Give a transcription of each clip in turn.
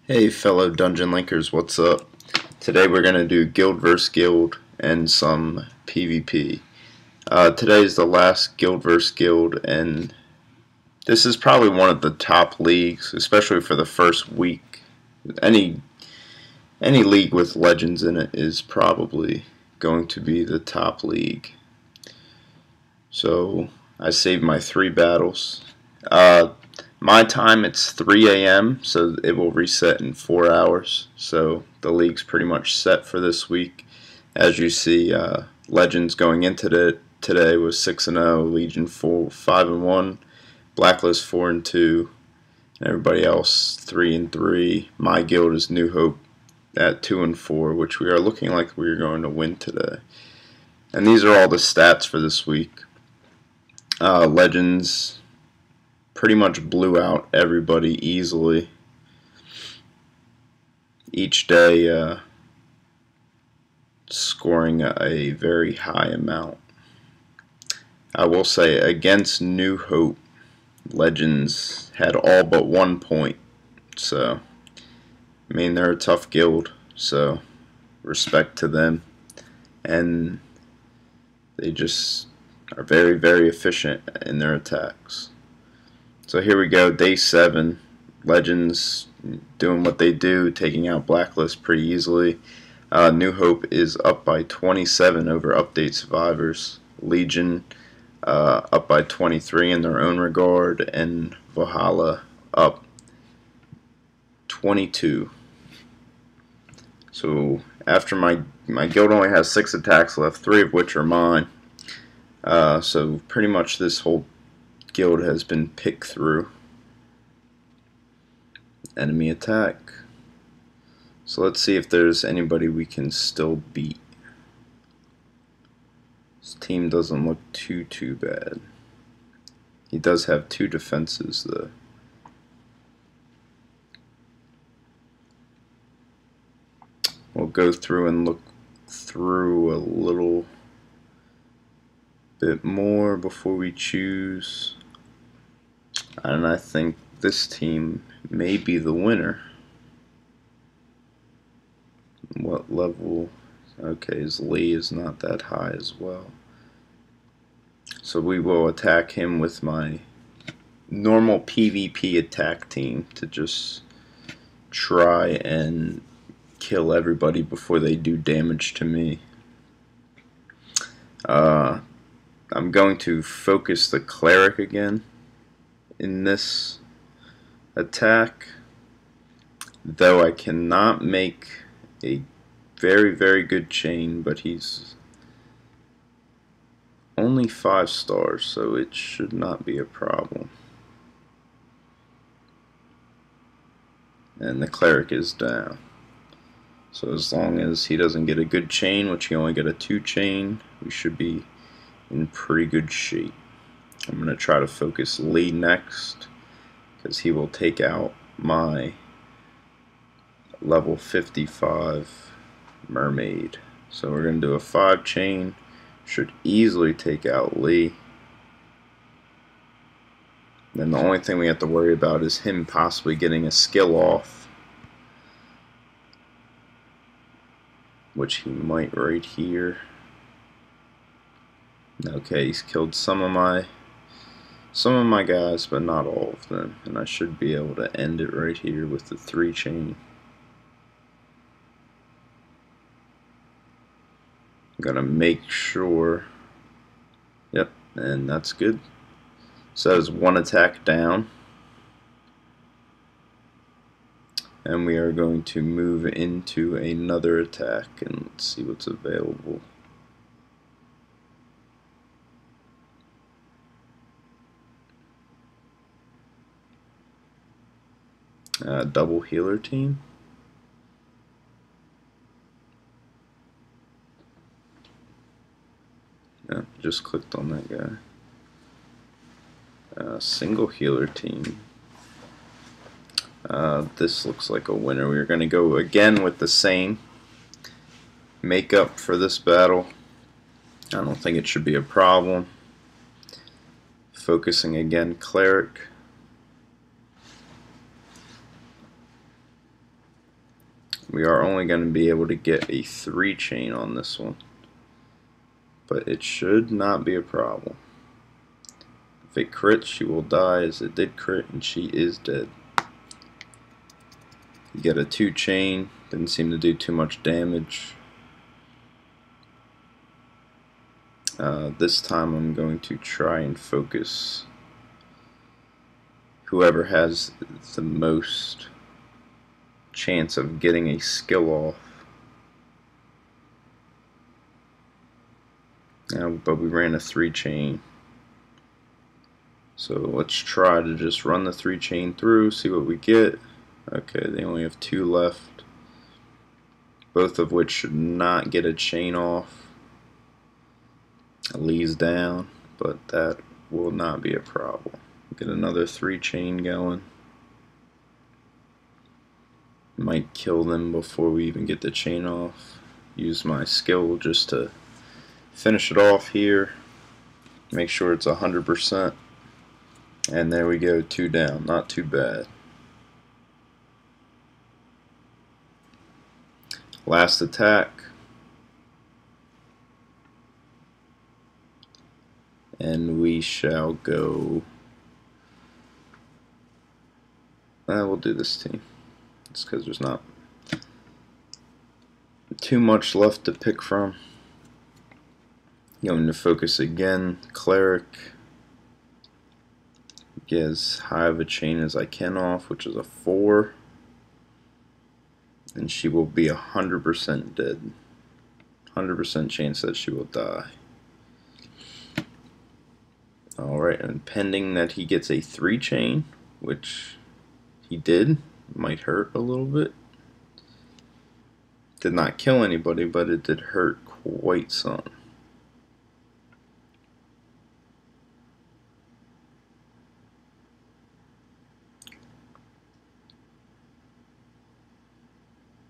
Hey fellow Dungeon Linkers, what's up? Today we're going to do Guild vs. Guild and some PvP. Today is the last Guild vs. Guild, and this is probably one of the top leagues, especially for the first week. Any league with legends in it is probably going to be the top league. So I saved my 3 battles. My time, it's 3 a.m., so it will reset in 4 hours. So the league's pretty much set for this week. As you see, Legends going into today was 6-0, Legion 5-1, Blacklist 4-2, and everybody else 3-3. My guild is New Hope at 2-4, which we are looking like we are going to win today. And these are all the stats for this week. Legends pretty much blew out everybody easily. Each day scoring a very high amount. I will say against New Hope, Legends had all but 1 point. So, I mean, they're a tough guild, so respect to them. And they just are very, very efficient in their attacks. So here we go, day 7. Legends doing what they do, taking out Blacklist pretty easily. New Hope is up by 27 over Update Survivors. Legion up by 23 in their own regard, and Valhalla up 22. So after my guild only has 6 attacks left, 3 of which are mine. So pretty much this whole guild has been picked through. Enemy attack. So let's see if there's anybody we can still beat. This team doesn't look too bad. He does have 2 defenses though. We'll go through and look through a little bit more before we choose. And I think this team may be the winner. What level? Okay, his Lee is not that high as well. So we will attack him with my normal PvP attack team to just try and kill everybody before they do damage to me. I'm going to focus the cleric again in this attack, though I cannot make a very good chain, but he's only 5 stars, so it should not be a problem. And the cleric is down, so as long as he doesn't get a good chain, which he only got a 2 chain, we should be in pretty good shape. I'm going to try to focus Lee next, because he will take out my level 55 mermaid. So we're going to do a 5 chain, should easily take out Lee. Then the only thing we have to worry about is him possibly getting a skill off, which he might right here. Okay, he's killed some of my guys, but not all of them, and I should be able to end it right here with the 3 chain. I'm gonna make sure. Yep, and that's good. So that is 1 attack down, and we are going to move into another attack and let's see what's available. Double healer team. Yeah, just clicked on that guy. Single healer team. This looks like a winner. We're going to go again with the same makeup for this battle. I don't think it should be a problem. Focusing again, cleric. We are only going to be able to get a 3 chain on this one, but it should not be a problem. If it crits, she will die, as it did crit, and she is dead. You get a 2 chain, didn't seem to do too much damage. This time I'm going to try and focus whoever has the most chance of getting a skill off. But we ran a 3 chain. So let's try to just run the 3 chain through, see what we get. Okay, they only have 2 left, both of which should not get a chain off. Lee's down, but that will not be a problem. Get another 3 chain going. Might kill them before we even get the chain off. Use my skill just to finish it off here. Make sure it's 100%. And there we go, 2 down. Not too bad. Last attack. And we shall go. We'll do this team. Just because there's not too much left to pick from. Going to focus again. Cleric. Get as high of a chain as I can off, which is a 4. And she will be 100% dead. 100% chance that she will die. Alright, and pending that he gets a 3 chain, which he did, might hurt a little bit. Did not kill anybody, but it did hurt quite some.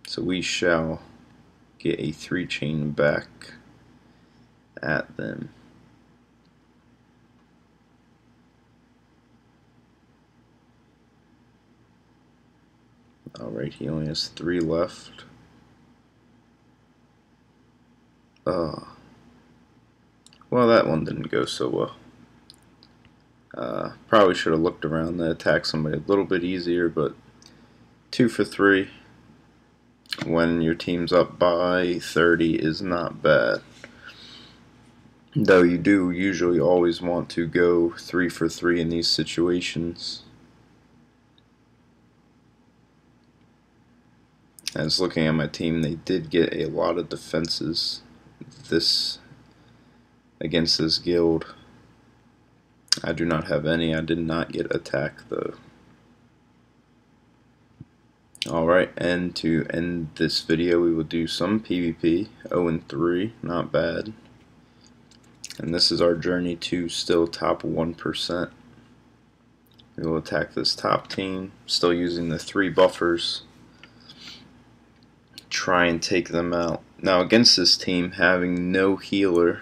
So we shall get a 3 chain back at them. Alright, he only has 3 left. Well, that one didn't go so well. Probably should have looked around to attack somebody a little bit easier, but 2 for 3 when your team's up by 30 is not bad. Though you do usually always want to go 3 for 3 in these situations. As looking at my team, they did get a lot of defenses against this guild. I do not have any. I did not get attack though. Alright, and to end this video we will do some PvP. 0-3, not bad. And this is our journey to still top 1%. We will attack this top team, still using the 3 buffers. Try and take them out. Now against this team having no healer,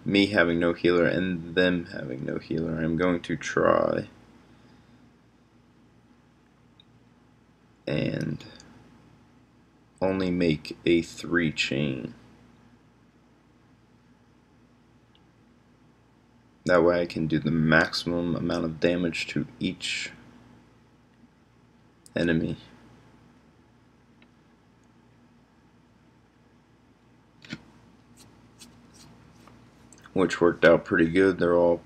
me having no healer and them having no healer, I'm going to try and only make a 3 chain. That way I can do the maximum amount of damage to each enemy. Which worked out pretty good. They're all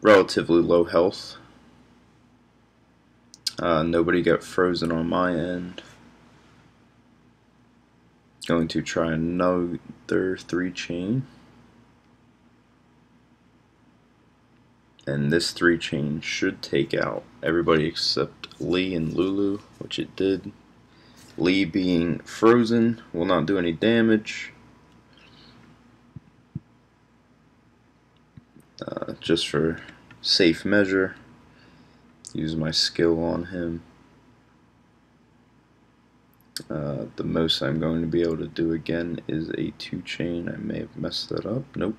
relatively low health. Nobody got frozen on my end. Going to try another 3 chain. And this 3 chain should take out everybody except Lee and Lulu, which it did. Lee being frozen will not do any damage. Just for safe measure, use my skill on him. The most I'm going to be able to do again is a 2 chain. I may have messed that up. Nope.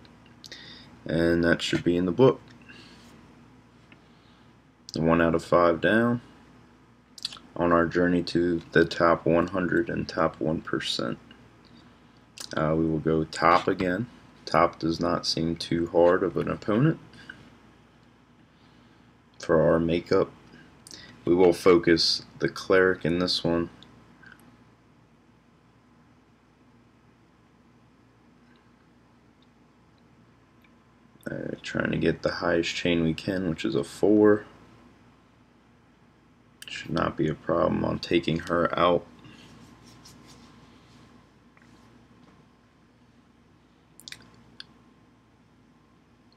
And that should be in the book. 1 out of 5 down. on our journey to the top 100 and top 1%. We will go top again. Top does not seem too hard of an opponent for our makeup. We will focus the cleric in this one. Trying to get the highest chain we can, which is a 4. Should not be a problem on taking her out.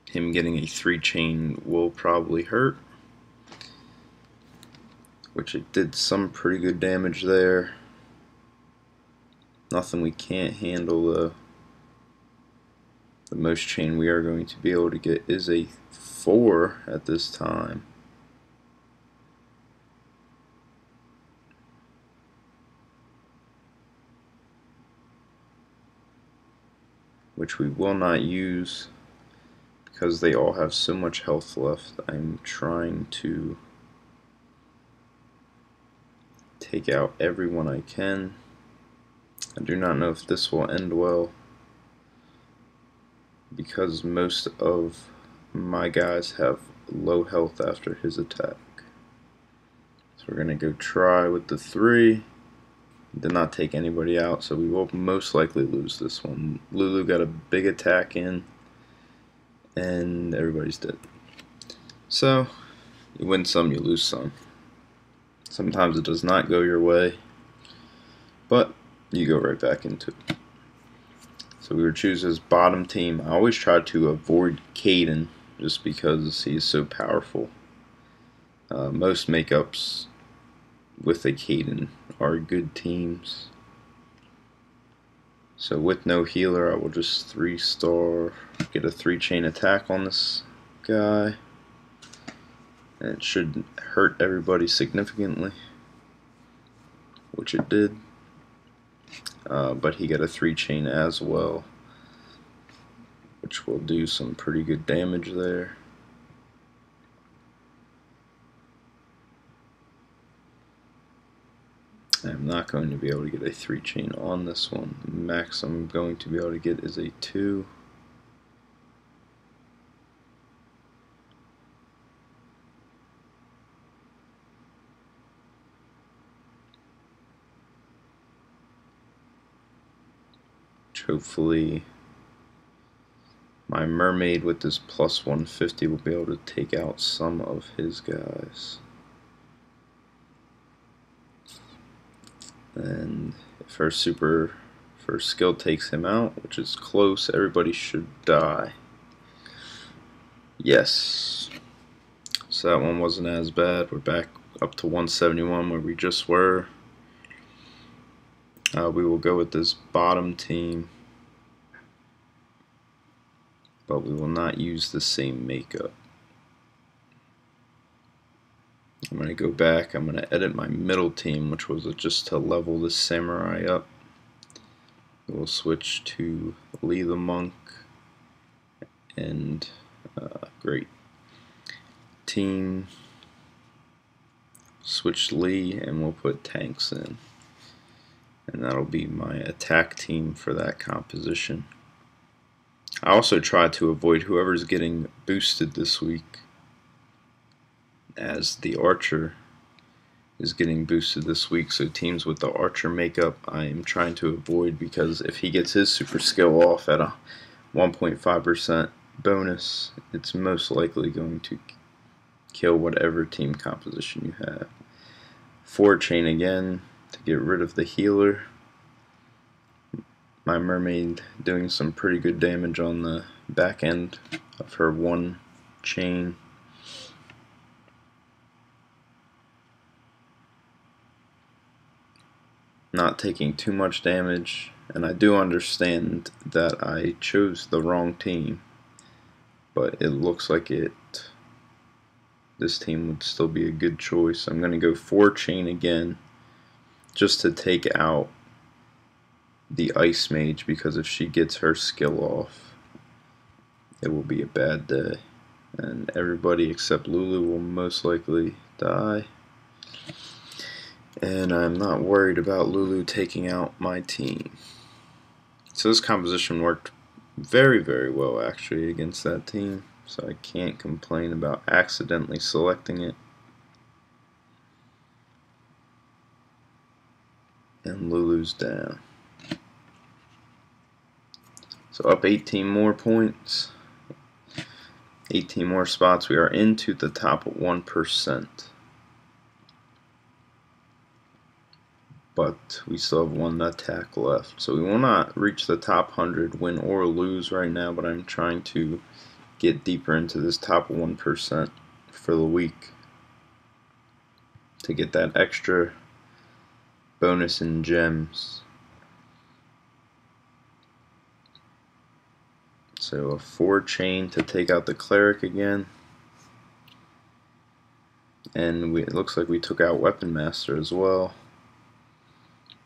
Him getting a 3 chain will probably hurt, which it did some pretty good damage there. Nothing we can't handle though. The most chain we are going to be able to get is a 4 at this time. Which we will not use because they all have so much health left. I'm trying to take out everyone I can. I do not know if this will end well, because most of my guys have low health after his attack. So we're going to go try with the 3. Did not take anybody out, so we will most likely lose this one. Lulu got a big attack in, and everybody's dead. So, you win some, you lose some. Sometimes it does not go your way, but you go right back into it. So we would choose as bottom team. I always try to avoid Caden just because he's so powerful. Most makeups with a Caden are good teams. So with no healer, I will just 3-star, get a 3-chain attack on this guy. And it should hurt everybody significantly, which it did. But he got a 3-chain as well, which will do some pretty good damage there. I'm not going to be able to get a 3-chain on this one. The max I'm going to be able to get is a 2. Hopefully my mermaid with this plus 150 will be able to take out some of his guys. And if her first skill takes him out, which is close, everybody should die. Yes. So that one wasn't as bad. We're back up to 171 where we just were. We will go with this bottom team, but we will not use the same makeup. I'm going to go back. I'm going to edit my middle team, which was just to level this samurai up. We'll switch to Lee the monk and great team. Switch Lee and we'll put tanks in. And that'll be my attack team for that composition. I also try to avoid whoever's getting boosted this week, as the archer is getting boosted this week. So teams with the archer makeup I am trying to avoid, because if he gets his super skill off at a 1.5% bonus, it's most likely going to kill whatever team composition you have. 4-chain again to get rid of the healer. My mermaid doing some pretty good damage on the back end of her 1-chain. Not taking too much damage, and I do understand that I chose the wrong team, but it looks like this team would still be a good choice. I'm going to go 4-chain again just to take out the ice mage, because if she gets her skill off, it will be a bad day, and everybody except Lulu will most likely die. And I'm not worried about Lulu taking out my team. So this composition worked very, very well actually against that team. So I can't complain about accidentally selecting it. And Lulu's down. So up 18 more points. 18 more spots. We are into the top 1%. But we still have one attack left. So we will not reach the top 100, win or lose right now, but I'm trying to get deeper into this top 1% for the week to get that extra bonus in gems. So a 4 chain to take out the cleric again. And it looks like we took out Weapon Master as well.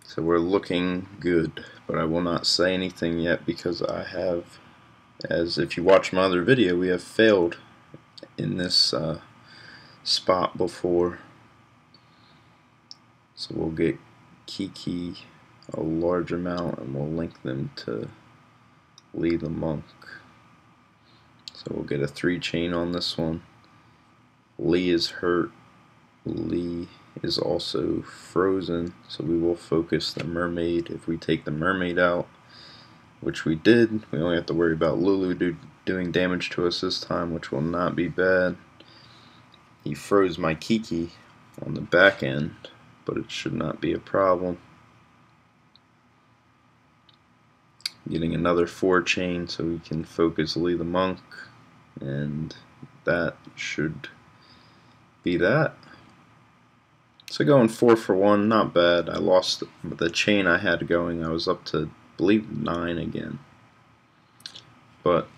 So we're looking good, but I will not say anything yet because I have, as if you watch my other video, we have failed in this spot before. So we'll get Kiki a large amount and we'll link them to Lee the Monk. So we'll get a 3 chain on this one. Lee is hurt. Lee is also frozen, so we will focus the mermaid. If we take the mermaid out, which we did, we only have to worry about Lulu doing damage to us this time, which will not be bad. He froze my Kiki on the back end, but it should not be a problem. Getting another 4 chain so we can focus Lee the Monk, and that should be that. So going 4 for 1, not bad. I lost the chain I had going. I was up to, I believe, 9 again. But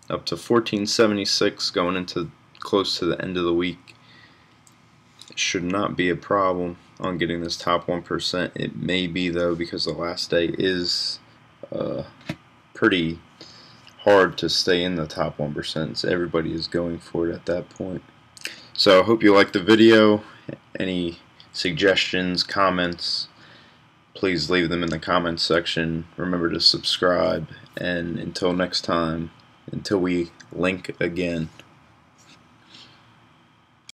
up to 1476 going into close to the end of the week. It should not be a problem on getting this top 1%. It may be though because the last day is pretty hard to stay in the top 1%. So everybody is going for it at that point. So I hope you liked the video. Any suggestions, comments, please leave them in the comments section. Remember to subscribe, and until next time, until we link again.